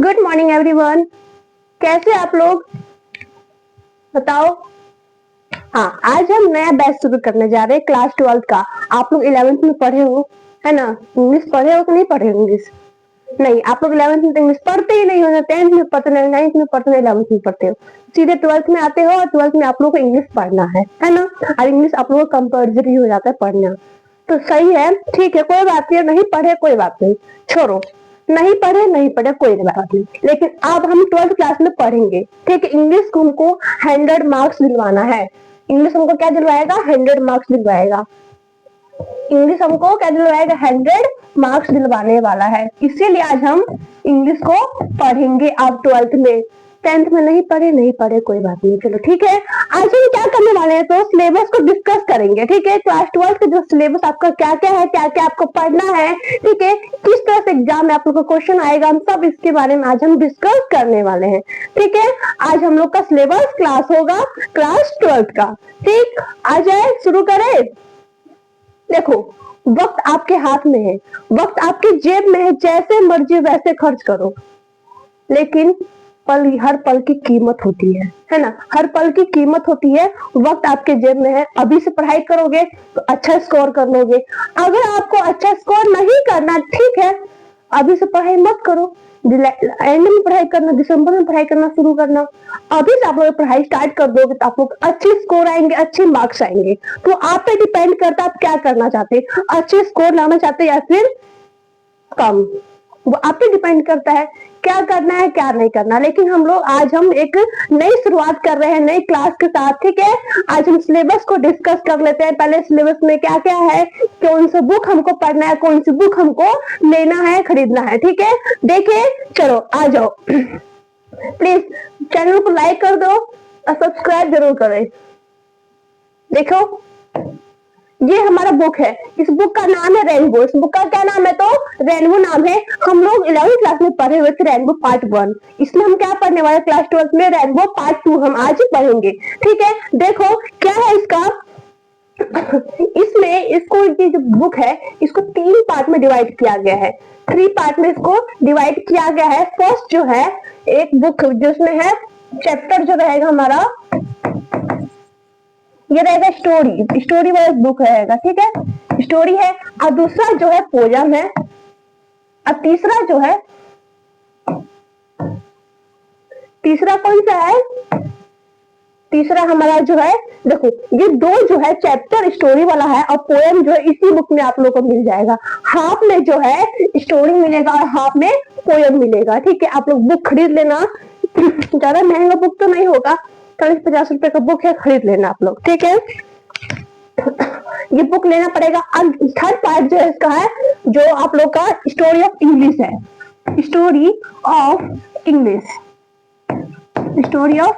Good morning everyone. कैसे आप लोग बताओ। हाँ, आज हम नया बैच शुरू करने जा रहे हैं क्लास 12 का। आप लोग 11th में पढ़े हो, है ना? इंग्लिश पढ़े हो कि नहीं पढ़े हो? इंग्लिश नहीं, आप लोग 11th में तो इंग्लिश पढ़ते ही नहीं हो, 10th में पढ़ते नहीं, 9th में पढ़ते नहीं, 11th में पढ़ते हो, सीधे 12th में आते हो और 12th में आप लोग को इंग्लिश पढ़ना है ना? और इंग्लिश आप लोगों को कंपल्सरी हो जाता है पढ़ना। तो सही है, ठीक है, कोई बात नहीं, नहीं पढ़े कोई बात नहीं, छोड़ो, नहीं पढ़े कोई बात नहीं। लेकिन अब हम 12th क्लास में पढ़ेंगे, ठीक है? इंग्लिश को हमको 100 मार्क्स दिलवाना है। इंग्लिश हमको क्या दिलवाएगा? 100 मार्क्स दिलवाएगा। इंग्लिश हमको क्या दिलवाएगा? 100 मार्क्स दिलवाने वाला है। इसीलिए आज हम इंग्लिश को पढ़ेंगे अब 12th में। 10th में नहीं पढ़े कोई बात नहीं, चलो ठीक है। आज हम क्या करने वाले हैं, तो सिलेबस को डिस्कस करेंगे, ठीक है? क्लास 12 का जो सिलेबस आपका क्या क्या है, क्या क्या आपको पढ़ना है, ठीक है? किस तरह से एग्जाम में आप लोग का क्वेश्चन आएगा, हम सब इसके बारे में आज हम डिस्कस करने वाले हैं, ठीक है? आज हम लोग का सिलेबस क्लास होगा क्लास 12 का, ठीक? आ जाए, शुरू करें। देखो, वक्त आपके हाथ में है, वक्त आपकी जेब में है, जैसे मर्जी वैसे खर्च करो, लेकिन हर पल की कीमत होती है ना? हर पल की कीमत होती है। वक्त आपके जेब में है, अभी से पढ़ाई करोगे तो अच्छा स्कोर कर लोगे। अगर आपको अच्छा स्कोर नहीं करना, ठीक है, अभी से पढ़ाई मत करो, एंड में पढ़ाई करना, दिसंबर में पढ़ाई करना शुरू करना। अभी से आप लोग पढ़ाई स्टार्ट कर दोगे तो आप लोग अच्छे स्कोर आएंगे, अच्छे मार्क्स आएंगे। तो आप पे डिपेंड करता है आप क्या करना चाहते हैं, अच्छे स्कोर लाना चाहते हैं या फिर कम, वो आप पे डिपेंड करता है क्या करना है क्या नहीं करना। लेकिन हम लोग आज हम एक नई शुरुआत कर रहे हैं नई क्लास के साथ, ठीक है? आज हम सिलेबस को डिस्कस कर लेते हैं। पहले सिलेबस में क्या क्या है, कौन सा बुक हमको पढ़ना है, कौन सी बुक हमको लेना है, खरीदना है, ठीक है? देखिए, चलो आ जाओ। प्लीज चैनल को लाइक कर दो और सब्सक्राइब जरूर करें। देखो, ये हमारा बुक है, इस बुक का नाम है रेनबो। इस बुक का क्या नाम है? तो रेनबो नाम है। हम लोग 11th क्लास में पढ़े हुए थे रेनबो पार्ट 1। इसमें हम क्या पढ़ने वाले क्लास 12 में? रेनबो पार्ट 2 हम आज ही पढ़ेंगे, ठीक है? देखो क्या है इसका। इसमें इसको ये जो बुक है इसको 3 पार्ट में डिवाइड किया गया है, 3 पार्ट में इसको डिवाइड किया गया है। फर्स्ट जो है एक बुक जिसमें है चैप्टर जो रहेगा हमारा, ये रहेगा स्टोरी वाला बुक रहेगा, ठीक है? स्टोरी है। और दूसरा जो है पोयम है। और तीसरा कौन सा है? तीसरा हमारा जो है, देखो ये दो जो है चैप्टर स्टोरी वाला है और पोयम जो है इसी बुक में आप लोग को मिल जाएगा। हाफ में जो है स्टोरी मिलेगा और हाफ में पोयम मिलेगा, ठीक है? आप लोग बुक खरीद लेना। ज्यादा महंगा बुक तो नहीं होगा, 40-50 रुपए का बुक है, खरीद लेना आप लोग, ठीक है? ये बुक लेना पड़ेगा। थर्ड पार्ट जो है इसका है जो आप लोग का स्टोरी ऑफ इंग्लिश है। Story of English story of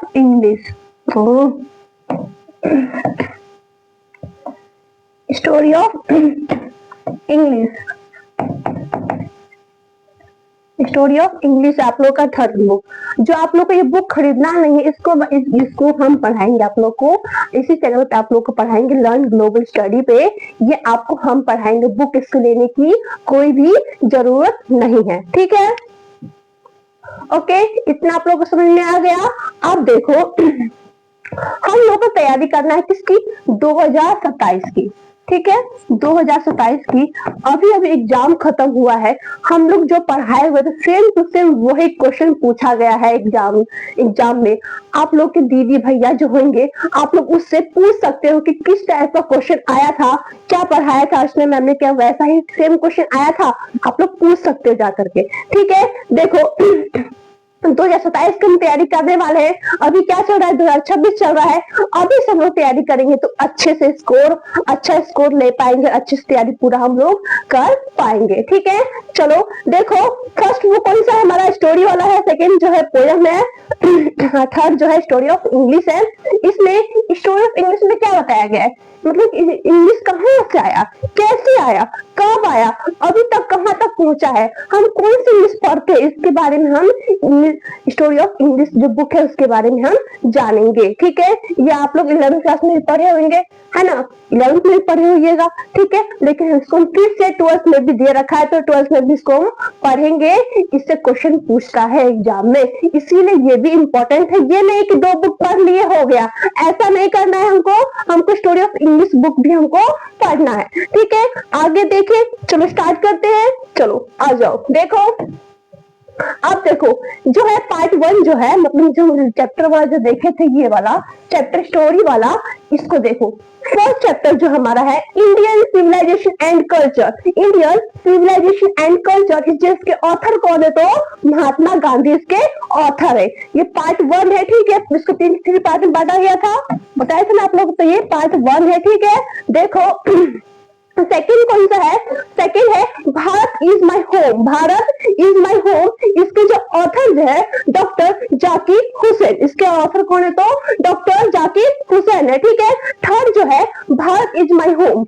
English आप लोग का थर्ड बुक। जो आप लोग को ये बुक खरीदना नहीं है, इसको हम पढ़ाएंगे आप लोग को इसी चैनल पे, आप लोग को पढ़ाएंगे लर्न ग्लोबल स्टडी पे। ये आपको हम पढ़ाएंगे, बुक इसको लेने की कोई भी जरूरत नहीं है, ठीक है? ओके, इतना आप लोग को समझ में आ गया। अब देखो, हम लोग को तैयारी करना है किसकी? 2027 की, ठीक है? 2027 की अभी एग्जाम खत्म हुआ है। हम लोग जो पढ़ाए हुए थे सेम टू सेम वही क्वेश्चन पूछा गया है एग्जाम में। आप लोग के दीदी भैया जो होंगे आप लोग उससे पूछ सकते हो कि किस टाइप का क्वेश्चन आया था, क्या पढ़ाया था उसने मैम ने, क्या वैसा ही सेम क्वेश्चन आया था, आप लोग पूछ सकते हो जाकर के, ठीक है? देखो 2027 की हम तैयारी करने वाले हैं। अभी क्या चल रहा है? 2026 चल रहा है। अभी से हम लोग तैयारी करेंगे तो अच्छा स्कोर ले पाएंगे, अच्छे से तैयारी पूरा हम लोग कर पाएंगे, ठीक है? चलो देखो, फर्स्ट वो कौन सा है? हमारा स्टोरी वाला है। सेकंड जो है पोयम है। थर्ड जो है स्टोरी ऑफ इंग्लिश है। इसमें स्टोरी ऑफ इंग्लिश में क्या बताया गया है, मतलब इंग्लिश कहाँ से आया, कैसे आया, कब आया, अभी तक कहाँ तक पहुंचा है, हम कौन सी इंग्लिश पढ़ते हैं, इसके बारे में हम स्टोरी ऑफ इंग्लिश जो बुक है उसके बारे में हम जानेंगे। ठीक है, ये आप लोग 11th क्लास में पढ़े होंगे, है ना, 11th में पढ़े होइएगा। ठीक है, लेकिन इसको हम फिर से 12th में भी दे रखा है, तो 12th में भी इसको हम पढ़ेंगे। इससे क्वेश्चन पूछता है एग्जाम में, इसीलिए ये भी इम्पोर्टेंट है। ये नहीं कि 2 बुक पढ़ लिए हो गया, ऐसा नहीं करना है हमको स्टोरी ऑफ इंग्लिश बुक भी हमको पढ़ना है। ठीक है, आगे देखिए, चलो स्टार्ट करते हैं। चलो आ जाओ, देखो अब देखो जो है पार्ट 1 जो है, मतलब जो चैप्टर वाला जो देखे थे, ये वाला चैप्टर स्टोरी वाला, इसको देखो। फर्स्ट चैप्टर जो हमारा है Indian civilisation and culture, Indian civilisation and culture, इसके ऑथर कौन है तो महात्मा गांधी इसके ऑथर है। ये पार्ट 1 है। ठीक है, इसको 3 पार्ट में बांटा गया था, बताया था ना आप लोग, तो ये पार्ट 1 है। ठीक है, देखो सेकंड कौन सा है, सेकंड है Bharat is my home, Bharat is my home, इसके जो ऑथर जो है डॉक्टर जाकिर हुसैन, इसके ऑथर कौन है तो डॉक्टर जाकिर हुसैन है। ठीक है, थर्ड जो है भारत इज माय होम,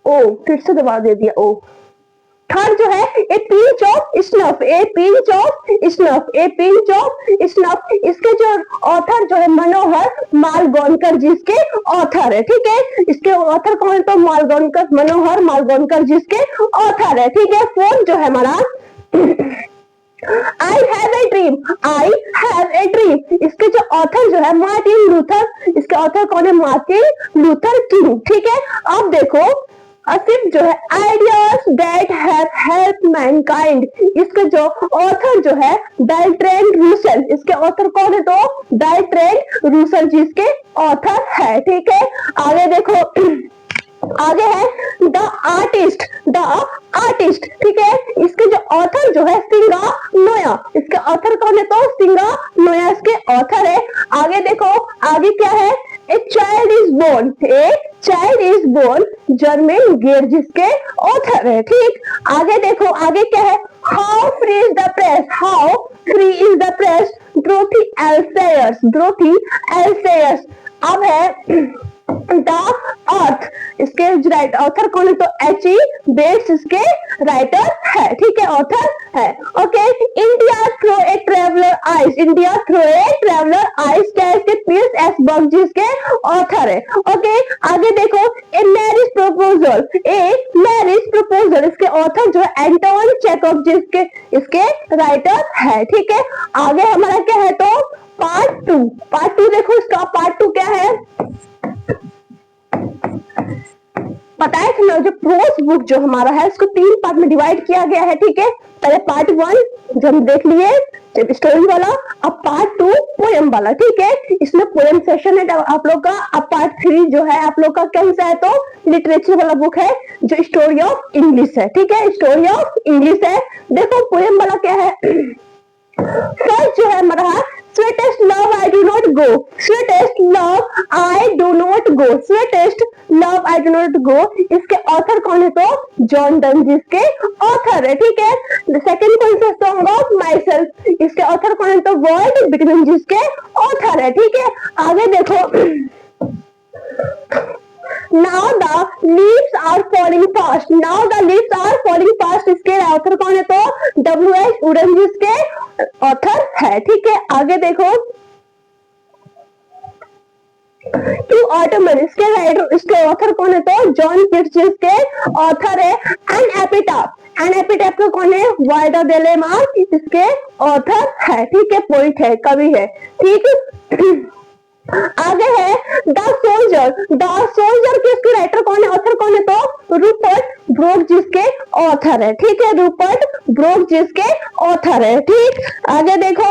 ओ फिर से दबा दे दिया, ओ थर्ड जो है ए pinch of snuff, A pinch of snuff, A pinch of snuff, इसके जो ऑथर जो है मनोहर मालगोनकर जी इसके ऑथर है। ठीक है, इसके ऑथर कौन है तो मालगोनकर, मनोहर मालगोनकर जी इसके ऑथर है। ठीक है, फोर्थ जो है हमारा I have a dream, I have a dream, इसके जो ऑथर जो है मार्टिन लूथर, इसके ऑथर कौन है मार्टिन लूथर किंग। ठीक है, अब देखो आसिफ जो है ideas that have help Mankind, इसके जो ऑथर जो है बर्ट्रैंड रूसेल, इसके ऑथर कौन है तो बर्ट्रैंड रूसेल जी इसके ऑथर है। ठीक है, आगे देखो, आगे है द आर्टिस्ट, द आर्टिस्ट। ठीक है, इसके जो ऑथर जो है सिंगा नोया, इसके ऑथर कौन है तो सिंगा नोया इसके ऑथर है। आगे देखो, आगे क्या है, a child is born, a child is born, Germaine Greer जिसके ऑथर है। ठीक, आगे देखो, आगे क्या है, how free is the press, how free is the press, Dorothy L Sayers, Dorothy L Sayers. अब है द अर्थ, इसके राइट ऑथर कौन है तो एच.ई. बेट्स इसके राइटर है। ठीक है, ऑथर है। Okay, India through a traveller ice, India through a traveller ice क्या है, इसके पीयर्स एस बर्ग जी इसके ऑथर है। ओके, आगे देखो, a marriage proposal, a marriage proposal, इसके ऑथर जो है एंटोन चेखव जी इसके राइटर है। ठीक है, आगे हमारा क्या है तो पार्ट 2, पार्ट 2 देखो, इसका पार्ट 2 क्या है, पता है कि जो प्रोस बुक जो हमारा है उसको 3 पार्ट में डिवाइड किया गया है। ठीक है, पहले पार्ट 1 जो हम देख लिए जब स्टोरी वाला, अब पार्ट 2 पोएम वाला। ठीक है, इसमें पोएम सेशन है आप लोग का। अब पार्ट 3 जो है आप लोग का कौन सा है तो लिटरेचर वाला बुक है जो स्टोरी ऑफ इंग्लिश है। ठीक है, स्टोरी ऑफ इंग्लिश है। देखो पोएम वाला क्या है, फर्स्ट जो है हमारा sweetest love I do not go, sweetest love I do not go, sweetest love I do not go, इसके ऑथर कौन है तो जॉन डन जिसके ऑथर है। ठीक है, सेकंड कौन सा सॉन्ग ऑफ माई सेल्फ, इसके ऑथर कौन है तो वर्ल्ड बिटवीन जिसके ऑथर है। ठीक है, आगे देखो, Now the leaves are falling fast, now the leaves are falling fast, इसके ऑथर कौन है तो W.H. वुडन जिसके ऑथर है। ठीक है, आगे देखो, टू ऑटोमन, इसके राइटर, इसके ऑथर कौन है तो जॉन किट्स जिसके ऑथर है। एन एपिटाफ, एन एपिटाफ का कौन है वाल्टर देलेमा, इसके ऑथर है। ठीक है, पोइट है, कवि है। ठीक है, आगे है द सोल्जर, द सोल्जर के इसके राइटर कौन है, ऑथर कौन है तो रूपर्ट ब्रोक जिसके ऑथर है। ठीक है, रूपर्ट ब्रोक जिसके ऑथर है। ठीक, आगे देखो,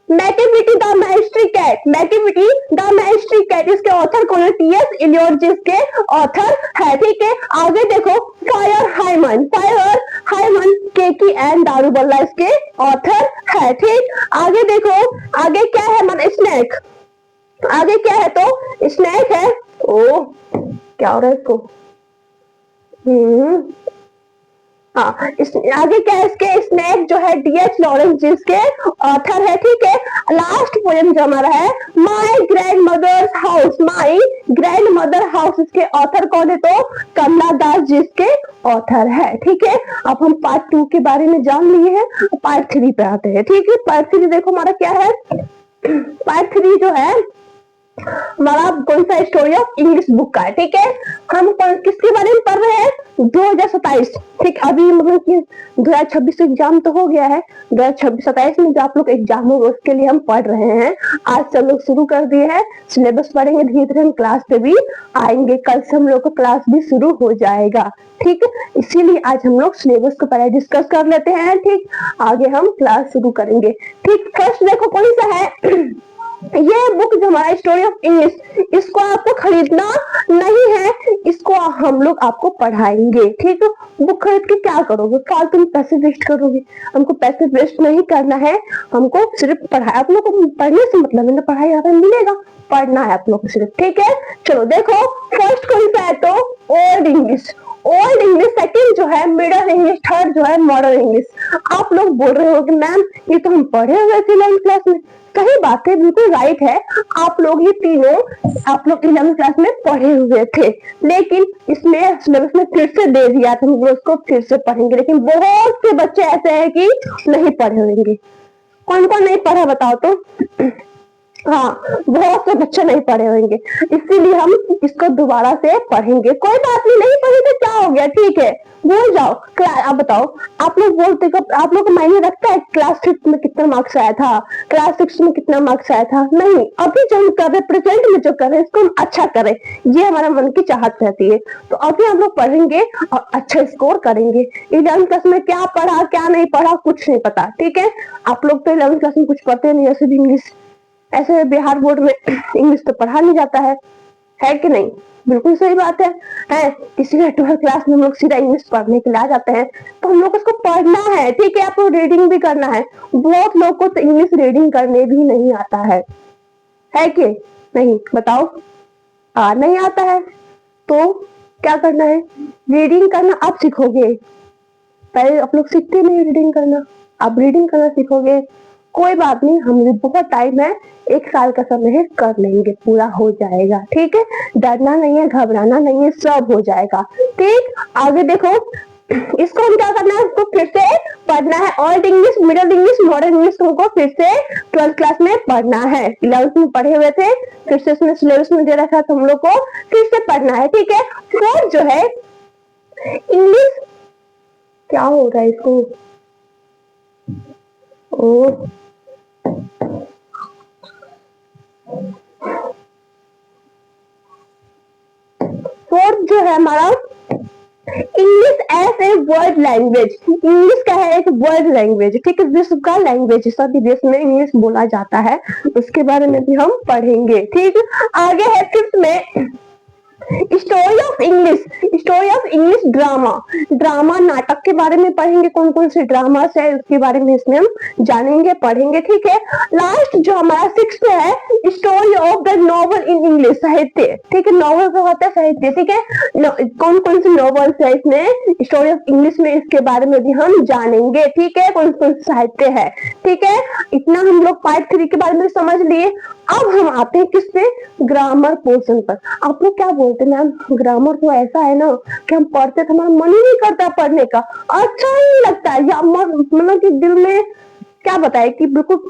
Macavity the mystery cat, Macavity the mystery cat, इसके ऑथर कौन है टी.एस. इलियट जिसके ऑथर है। ठीक है, आगे देखो, fire hymn, fire hymn Keki N Daruwalla इसके ऑथर है। ठीक, आगे देखो, आगे क्या है हमारा स्नैक, आगे क्या है तो स्नैक है, ओ क्या हो रहा है इसको, हाँ, इस आगे क्या है इसके, स्नेक जो है D.H. लॉरेंस जिसके ऑथर है, ठीक है। लास्ट पोएम जो हमारा है my grandmother's house, my grandmother house, इसके ऑथर कौन है तो कमला दास जिसके ऑथर है, ठीक है। अब हम पार्ट 2 के बारे में जान लिए हैं, पार्ट 3 पे आते हैं, ठीक है। पार्ट 3 देखो हमारा क्या है, पार्ट 3 जो है हमारा कौन सा, स्टोरी ऑफ इंग्लिश बुक का है, ठीक है। हम किसके बारे में पढ़ रहे हैं, 2027, ठीक। अभी मतलब कि 2026 एग्जाम तो हो गया है, 2026-27 में जो आप लोग एग्जाम होगा उसके लिए हम पढ़ रहे हैं। आज से हम लोग शुरू कर दिए हैं, सिलेबस पढ़ेंगे धीरे धीरे, हम क्लास पे भी आएंगे, कल से हम लोग का क्लास भी शुरू हो जाएगा, ठीक। इसीलिए आज हम लोग सिलेबस को पहले डिस्कस कर लेते हैं, ठीक। आगे हम क्लास शुरू करेंगे, ठीक। फर्स्ट देखो कौन सा है, ये बुक जो हमारा स्टोरी ऑफ इंग्लिश, इसको आपको खरीदना नहीं है, इसको हम लोग आपको पढ़ाएंगे, ठीक है। बुक खरीद के क्या करोगे, फालतू में पैसे वेस्ट करोगे, हमको पैसे वेस्ट नहीं करना है, हमको सिर्फ पढ़ाई, आप लोग को पढ़ने से मतलब है, पढ़ाई यहाँ पे मिलेगा, पढ़ना है आप लोग को सिर्फ, ठीक है। चलो देखो फर्स्ट कौन सा है तो old English, old English, second जो है मिडिल इंग्लिश, थर्ड जो है मॉडर्न इंग्लिश। आप लोग बोल रहे हो कि मैम ये तो हम पढ़े हुए थे 11th क्लास में, सही बात है, बिल्कुल राइट है, आप लोग ये तीनों आप लोग 11th क्लास में पढ़े हुए थे, लेकिन इसमें सिलेबस में फिर से दे दिया था, हम लोग उसको फिर से पढ़ेंगे, लेकिन बहुत से बच्चे ऐसे हैं कि नहीं पढ़े होंगे। कौन कौन नहीं पढ़ा बताओ तो, हाँ बहुत से बच्चे नहीं पढ़े होंगे, इसीलिए हम इसको दोबारा से पढ़ेंगे। कोई बात नहीं, नहीं पढ़े तो क्या हो गया, ठीक है, भूल जाओ। आप बताओ, आप लोग बोलते कब, आप लोग को मायने रखता है क्लास 5 में कितना मार्क्स आया था, क्लास 6 में कितना मार्क्स आया था, नहीं। अभी जो हम कर रहे प्रेजेंट में जो कर रहे हैं इसको हम अच्छा करें, ये हमारा मन की चाहत रहती है। तो अभी हम लोग पढ़ेंगे और अच्छा स्कोर करेंगे। 11th क्लास में क्या पढ़ा क्या नहीं पढ़ा कुछ नहीं पता, ठीक है। आप लोग तो 11th क्लास में कुछ पढ़ते नहीं, ऐसे भी इंग्लिश, ऐसे बिहार बोर्ड में इंग्लिश तो पढ़ा नहीं जाता है कि नहीं, बिल्कुल सही बात है। इसीलिए 12th क्लास में हम लोग सीधा इंग्लिश पढ़ने के लिए आ जाते हैं, तो हम लोग उसको पढ़ना है, ठीक है। आपको रीडिंग भी करना है, बहुत लोग को तो इंग्लिश रीडिंग करने भी नहीं आता है कि नहीं, बताओ। नहीं आता है तो क्या करना है, रीडिंग करना आप सीखोगे, पहले आप लोग सीखते नहीं रीडिंग करना, आप रीडिंग करना सीखोगे, कोई बात नहीं, हमें बहुत टाइम है, 1 साल का समय है, कर लेंगे, पूरा हो जाएगा, ठीक है। डरना नहीं है, घबराना नहीं है, सब हो जाएगा, ठीक। आगे देखो, इसको हम क्या करना है, इसको फिर से पढ़ना है, old English, middle English, modern English को फिर से 12th क्लास में पढ़ना है। 11th में पढ़े हुए थे, फिर से इसमें सिलेबस में दे रखा है, तो हम लोग को फिर से पढ़ना है, ठीक है। फोर्थ जो है इंग्लिश, क्या हो रहा है इसको, ओ फोर्थ जो है हमारा English as a world language, English का है एक वर्ल्ड लैंग्वेज, ठीक है, विश्व का लैंग्वेज, सभी देश में इंग्लिश बोला जाता है, उसके बारे में भी हम पढ़ेंगे, ठीक। आगे है फिफ्थ में story of English, story of English drama, drama नाटक के बारे में पढ़ेंगे, कौन कौन से ड्रामास है उसके बारे में इसमें हम जानेंगे पढ़ेंगे, ठीक है। लास्ट जो हमारा 6th है story of the novel in English, साहित्य, ठीक है, नॉवल का होता है साहित्य, ठीक है, कौन कौन से नॉवल्स है इसमें स्टोरी ऑफ इंग्लिश में, इसके बारे में भी हम जानेंगे, ठीक है, कौन कौन से साहित्य है, ठीक है। इतना हम लोग पार्ट 3 के बारे में समझ लिए। अब हम आते हैं किस पे, ग्रामर पोर्शन पर। आप लोग क्या बोलते हैं मैम, ग्रामर तो ऐसा है ना कि हम पढ़ते तो हमारा मन ही नहीं करता पढ़ने का, अच्छा ही नहीं लगता है, या मतलब कि दिल में क्या बताए कि बिल्कुल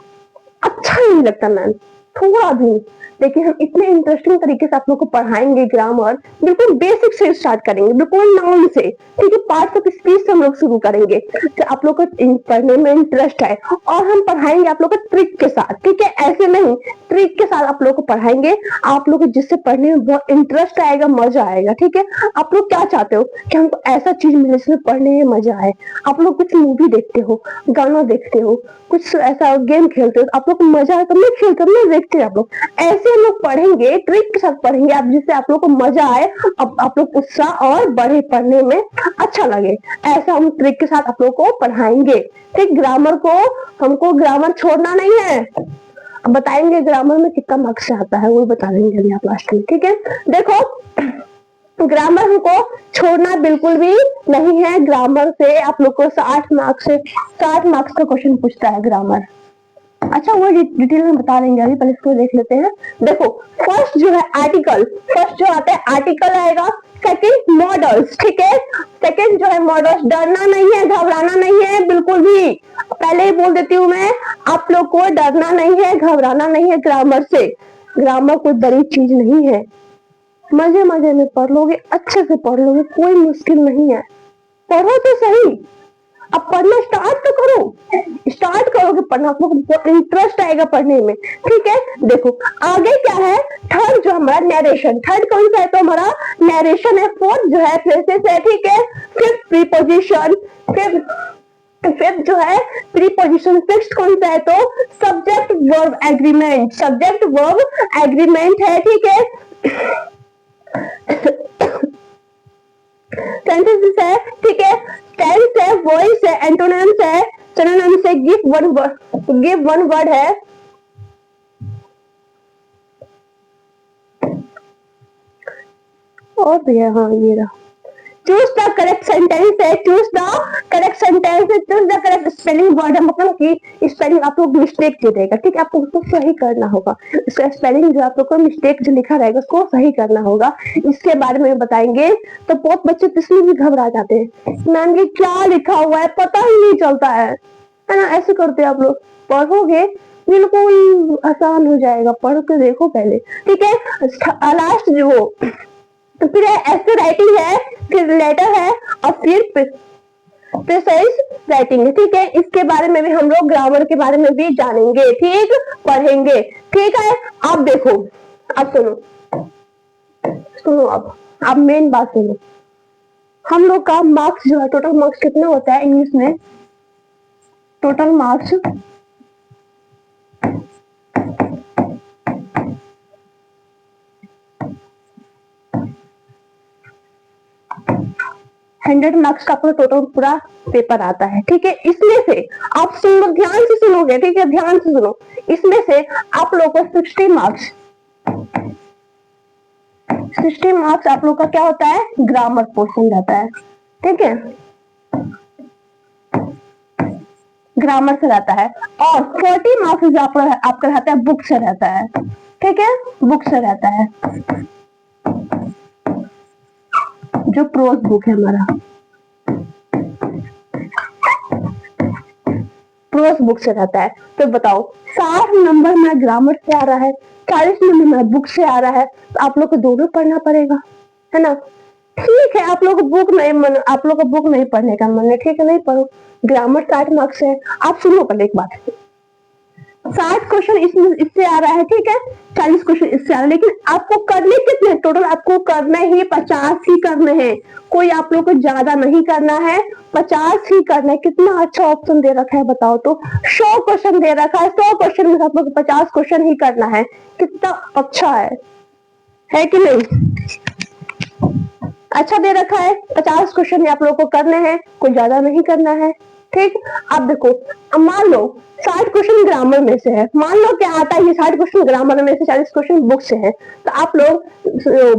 अच्छा ही नहीं लगता मैम, थोड़ा भी। लेकिन हम इतने इंटरेस्टिंग तरीके से आप लोग को पढ़ाएंगे ग्रामर, बिल्कुल बेसिक से स्टार्ट करेंगे, बिल्कुल नाउन से, ठीक है, पार्ट्स ऑफ स्पीच से हम लोग शुरू करेंगे। तो आप लोग को पढ़ने में इंटरेस्ट है, और हम पढ़ाएंगे आप लोग को ट्रिक के साथ, ठीक है, ऐसे नहीं, ट्रिक के साथ आप लोग को पढ़ाएंगे, आप लोग को जिससे पढ़ने में बहुत इंटरेस्ट आएगा, मजा आएगा, ठीक है। आप लोग क्या चाहते हो कि हमको ऐसा चीज मिले जिसमें पढ़ने में मजा आए। आप लोग कुछ मूवी देखते हो, गाना देखते हो, कुछ ऐसा गेम खेलते हो, आप लोग को मजा आए, तब नहीं खेलते, तब नहीं देखते आप लोग, ऐसे हम लोग पढ़ेंगे, ट्रिक के साथ पढ़ेंगे, आप जिससे आप लोग को मजा आए, अब आप लोग उत्साह और बढ़े, पढ़ने में अच्छा लगे, ऐसा हम ट्रिक के साथ आप लोग को पढ़ाएंगे, ठीक। ग्रामर को हमको ग्रामर छोड़ना नहीं है, अब बताएंगे ग्रामर में कितना मार्क्स आता है, वो बता देंगे अभी आप लास्ट में, ठीक है। देखो ग्रामर को छोड़ना बिल्कुल भी नहीं है। ग्रामर से आप लोग को 60 मार्क्स का क्वेश्चन पूछता है ग्रामर। अच्छा वो डिटेल में बता देंगे, अभी पहले इसको देख लेते हैं। देखो फर्स्ट जो है आर्टिकल, फर्स्ट जो आता है आर्टिकल आएगा। सेकंड मॉडल्स, ठीक है, सेकंड जो है मॉडल्स। डरना नहीं है, घबराना नहीं है बिल्कुल भी, पहले ही बोल देती हूँ मैं, आप लोग को डरना नहीं है, घबराना नहीं है ग्रामर से। ग्रामर कोई बड़ी चीज नहीं है, मजे मजे में पढ़ लोगे, अच्छे से पढ़ लोगे, कोई मुश्किल नहीं है। पढ़ो तो सही, अब पढ़ना स्टार्ट तो करो, स्टार्ट करोगे पढ़ना, आपको इंटरेस्ट आएगा पढ़ने में, ठीक है। देखो आगे क्या है, थर्ड जो हमारा नरेशन, थर्ड कौन सा है तो हमारा नरेशन है। फोर्थ जो है प्लेसेस है, ठीक है। फिफ्थ प्रीपोजिशन, फिफ्थ जो है प्रीपोजिशन। सिक्स्थ कौन सा है तो subject verb agreement, subject verb agreement है, ठीक है। सेंटेंसेस है, ठीक है। टेंस है, वॉइस है, एंटोनिम्स है, सिनोनिम्स है, गिव वन वर्ड है। और भी है, हाँ ये रहा। चूज द करेक्ट सेंटेंस है, चूज द करेक्ट सेंटेंस है, choose the correct spelling word है, मतलब कि स्पेलिंग आप लोग मिस्टेक दे देगा, ठीक है, आपको उसको सही करना होगा। इसका स्पेलिंग जो आप लोग को मिस्टेक जो लिखा रहेगा उसको सही करना होगा, इसके बारे में बताएंगे। तो बहुत बच्चे इसलिए भी घबरा जाते हैं, मैम ये क्या लिखा हुआ है पता ही नहीं चलता है ना, ऐसे करते हैं आप लोग। पढ़ोगे बिल्कुल आसान हो जाएगा, पढ़ के देखो पहले, ठीक है। लास्ट जो तो फिर ऐसे राइटिंग है, फिर लेटर है, और फिर प्रिसाइज राइटिंग है, ठीक है। इसके बारे में भी हम लोग ग्रामर के बारे में भी जानेंगे, ठीक, पढ़ेंगे, ठीक है। अब देखो, अब सुनो अब मेन बात सुनो। हम लोग का मार्क्स जो है, टोटल मार्क्स कितना होता है इंग्लिश में? टोटल मार्क्स 100 मार्क्स का पूरा टोटल पूरा पेपर आता है, ठीक है। इसमें से आप सुनो, ध्यान से सुनोगे, ठीक है, ध्यान से सुनो। इसमें से आप लोग को 60 मार्क्स आप लोग का क्या होता है, ग्रामर पोर्शन रहता है, ठीक है, ग्रामर से रहता है। और 40 मार्क्स जो आपका रहता है बुक से रहता है, ठीक है, बुक से रहता है, जो प्रोज बुक है हमारा, प्रोज बुक से रहता है। तो बताओ 60 नंबर में ग्रामर से आ रहा है, 40 नंबर में बुक से आ रहा है, तो आप लोग को दोनों पढ़ना पड़ेगा, है ना। ठीक है, आप लोग बुक नहीं पढ़ने का मन है, ठीक है, नहीं पढ़ो। ग्रामर 60 मार्क्स है। आप सुनो पहले एक बात, 60 क्वेश्चन इससे आ रहा है, ठीक है, 40 क्वेश्चन इससे आ रहा है, लेकिन आपको करने कितने टोटल, आपको करने ही 50 ही करने हैं, कोई आप लोग को ज्यादा नहीं करना है, 50 ही करना है। कितना अच्छा ऑप्शन दे रखा है बताओ तो, 100 क्वेश्चन दे रखा है, 100 क्वेश्चन में आप लोग 50 क्वेश्चन ही करना है, कितना अच्छा है कि नहीं? अच्छा दे रखा है, 50 क्वेश्चन आप लोग को करने हैं, कोई ज्यादा नहीं करना है, ठीक। अब देखो, अब मान लो 60 क्वेश्चन ग्रामर में से है, मान लो क्या आता है, ये 60 क्वेश्चन ग्रामर में से 40 क्वेश्चन बुक से है, तो आप लोग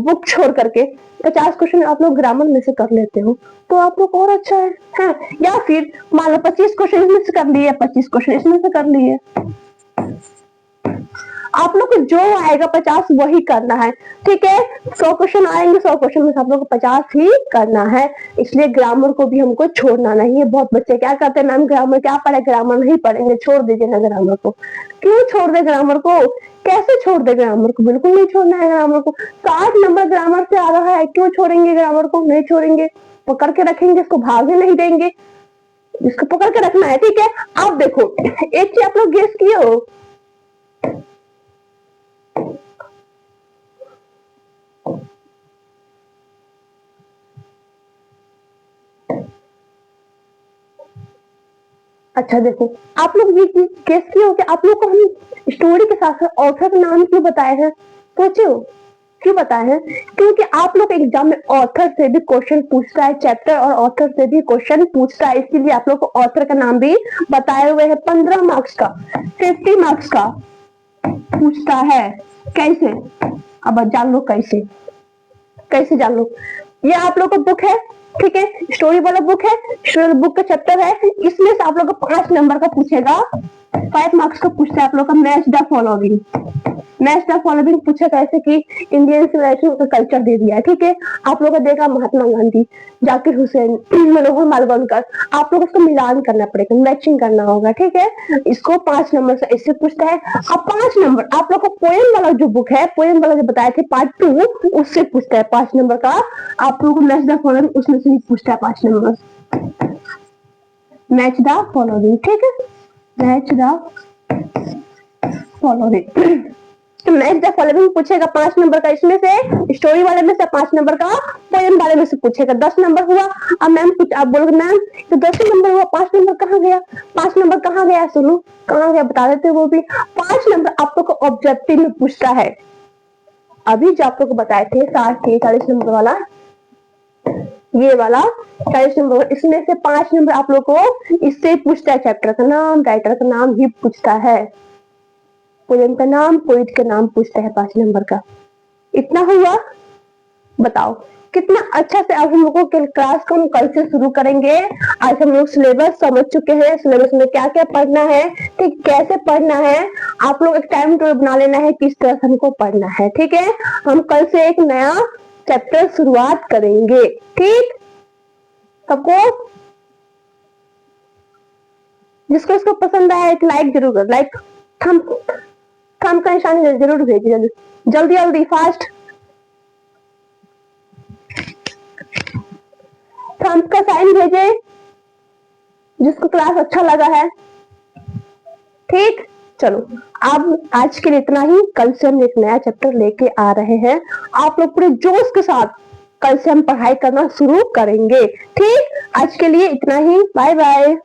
बुक छोड़ करके 50 क्वेश्चन आप लोग ग्रामर में से कर लेते हो, तो आप लोग और अच्छा है। या फिर मान लो 25 क्वेश्चन इसमें से कर लिए, 25 क्वेश्चन इसमें से कर लिए, आप लोग को जो आएगा 50 वही करना है, ठीक है। 100 क्वेश्चन आएंगे, 100 क्वेश्चन में आप लोग को 50 ही करना है, इसलिए ग्रामर को भी हमको छोड़ना नहीं है। बहुत बच्चे क्या करते हैं, मैम ग्रामर क्या पढ़े, ग्रामर नहीं पढ़ेंगे, छोड़ दीजिए ना ग्रामर को। क्यों छोड़ दे ग्रामर को, कैसे छोड़ दे ग्रामर को, बिल्कुल नहीं छोड़ना है ग्रामर को। 60 नंबर ग्रामर से आ रहा है, क्यों छोड़ेंगे ग्रामर को, नहीं छोड़ेंगे, पकड़ के रखेंगे, इसको भागने नहीं देंगे, इसको पकड़ के रखना है, ठीक है। अब देखो एक चीज आप लोग गेस किए हो, अच्छा देखो, आप लोग ये गेस किए हो कि आप लोग को हम स्टोरी के साथ साथ ऑथर का नाम क्यों बताए हैं, सोचे हो क्यों बताए हैं? क्योंकि आप लोग एग्जाम में ऑथर से भी क्वेश्चन पूछता है, चैप्टर और ऑथर से भी क्वेश्चन पूछता है, इसीलिए आप लोग को ऑथर का नाम भी बताए हुए हैं। 15 मार्क्स का, 50 मार्क्स का पूछता है, कैसे, अब जान लो कैसे। कैसे जान लो? ये आप लोग का बुक है, ठीक है, स्टोरी वाला बुक है, स्टोरी बुक का चैप्टर है। इसमें से आप लोग को 5 नंबर का पूछेगा, 5 मार्क्स का पूछता है आप लोग का match the following. Match the following पूछेगा ऐसे कि इंडियन सिविलाइजेशन का कल्चर दे दिया है, ठीक है। आप लोग का देगा महात्मा गांधी, जाकिर हुसैन, मनोहर मालवणकर। आप लोग उसको मिलान करना पड़ेगा, मैचिंग करना होगा, ठीक है। इसको 5 नंबर से इससे पूछता है। अब 5 नंबर आप लोग को पोएम वाला जो बुक है, पोएम वाला जो बताए थे पार्ट 2, उससे पूछता है 5 नंबर का। आप लोग को मैच द फॉलोइंग उसमें से ही पूछता है 5 नंबर। मैच द फॉलोइंग, ठीक है, मैच द फॉलोइंग। तो मैच द फॉलोइंग पूछेगा 5 नंबर का, इसमें से स्टोरी वाले में से 5 नंबर का, पोएम वाले में से पूछेगा। 10 नंबर हुआ। अब मैम कुछ आप बोलोगे मैम तो 10 नंबर हुआ, 5 नंबर कहाँ गया? 5 नंबर कहाँ गया? सुनो कहाँ गया बता देते वो भी। 5 नंबर आप लोग को ऑब्जेक्टिव में पूछता है। अभी जो आप लोग को बताए थे 40 नंबर वाला, ये वाला 40 नंबर, इसमें से 5 नंबर आप लोग को इससे पूछता है। चैप्टर का नाम, राइटर का नाम ही पूछता है, पोएम का नाम, पोइट का नाम पूछता है 5 नंबर का। इतना हुआ, बताओ कितना अच्छा से। अब हम लोगों के क्लास को हम कल से शुरू करेंगे। आज हम लोग सिलेबस समझ चुके हैं, सिलेबस में क्या क्या पढ़ना है, ठीक, कैसे पढ़ना है। आप लोग एक टाइम टेबल बना लेना है किस तरह से हमको पढ़ना है, ठीक है। हम कल से एक नया चैप्टर शुरुआत करेंगे, ठीक। सबको जिसको इसको पसंद आया एक लाइक जरूर कर, लाइक थंब का निशान जरूर भेजिए, जल्दी जल्दी फास्ट। थंब का साइन भेजे जिसको क्लास अच्छा लगा है, ठीक। चलो अब आज के लिए इतना ही। कल से हम एक नया चैप्टर लेके आ रहे हैं। आप लोग पूरे जोश के साथ कल से हम पढ़ाई करना शुरू करेंगे, ठीक। आज के लिए इतना ही, बाय बाय।